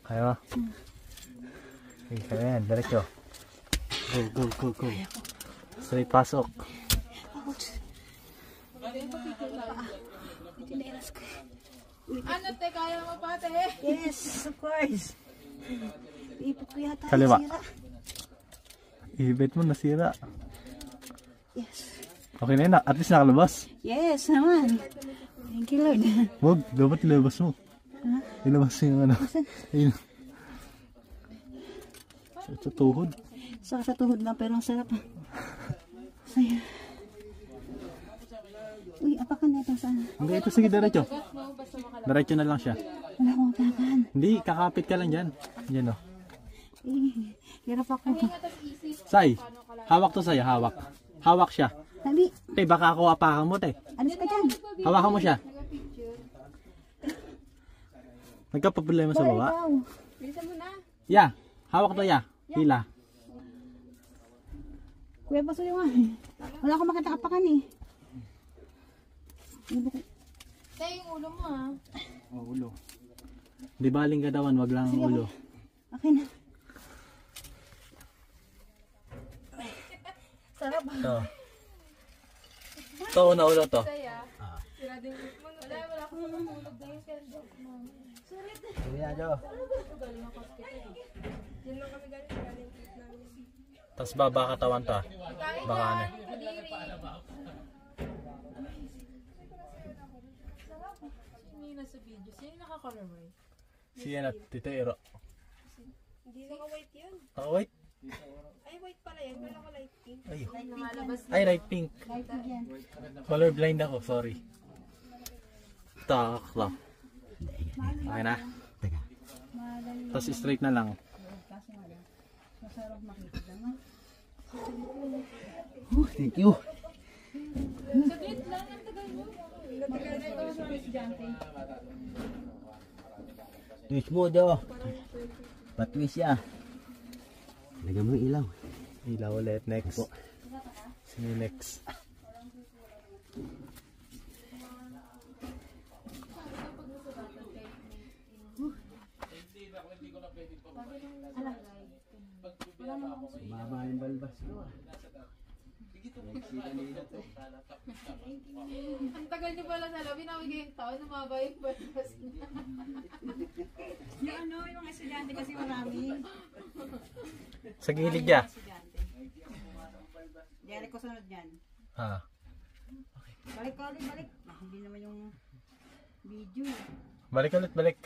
Kaya mo? Okay, kaya yan. Diretso. Go. Straight pasok. Ano te, kaya mo pa te? Yes, of course. Ipot ko yata Kaliwa. nasira. I-bet mo nasira. Yes. Okay na yun. At least nakalabas. Yes naman. Thank you Lord. Wag, dapat ilabas mo. Ha? Ilabas yung ano. Ayun. Sa tuhod. Sa tuhod lang pero ang sarap. Saya. Uy, apakan na ito saan? Hindi, ito sige diretso. Diretso na lang siya. Wala akong apakan. Hindi, kakapit ka lang dyan. Yan o. Hirap ako. Say, hawak to sa'yo, hawak. Hawak siya. Sabi, Te, baka ako apakan mo, te. alis ka dyan. Hawakan mo siya. Nagka-problema sa baba. Ikaw. Bilisan mo na. Ya, hawak to ya. Hila. Kuya, baso yung wala akong makita apakan eh. Te, yung ulo mo ha. Oh, ulo. Di baling katawan, wag lang ang ulo. Okay na. Sarap. Ito. Ito, una ulo to. Saya. Sira din yung wala akong matulog na yung kendo. Sulit. Sige, Jo. Galing ako hospital. Diyan lang kami galing treat namin. Tapos baba katawan to. Baka ano. Sino yung nasa video? Sino yung naka-colorway? Si ano, Tito Ero. Hindi naka-white yun. Oh, wait. Ay, white pala yan. Wala ko light pink. Ay, Nakalabas ay, light pink. Color blind ako, sorry. Takla. Okay na. Tapos straight na lang. Thank you. Saglit lang. Ang tagal mo. Natagal na ito sa estudyante. Twist mo, Jo. Patwist siya. Lagyan mo yung ilaw. Ilaw ulit. Next. Sino next? Mama yung balbas ko. Ang tagal niyo pala sa lobby. Namigay yung taon. Namaba yung balbas niya. Yung estudyante kasi marami. Sa gilid niya. Diyan ko sunod yan. Ha. Balik. Hindi naman yung video. Balik ulit, balik.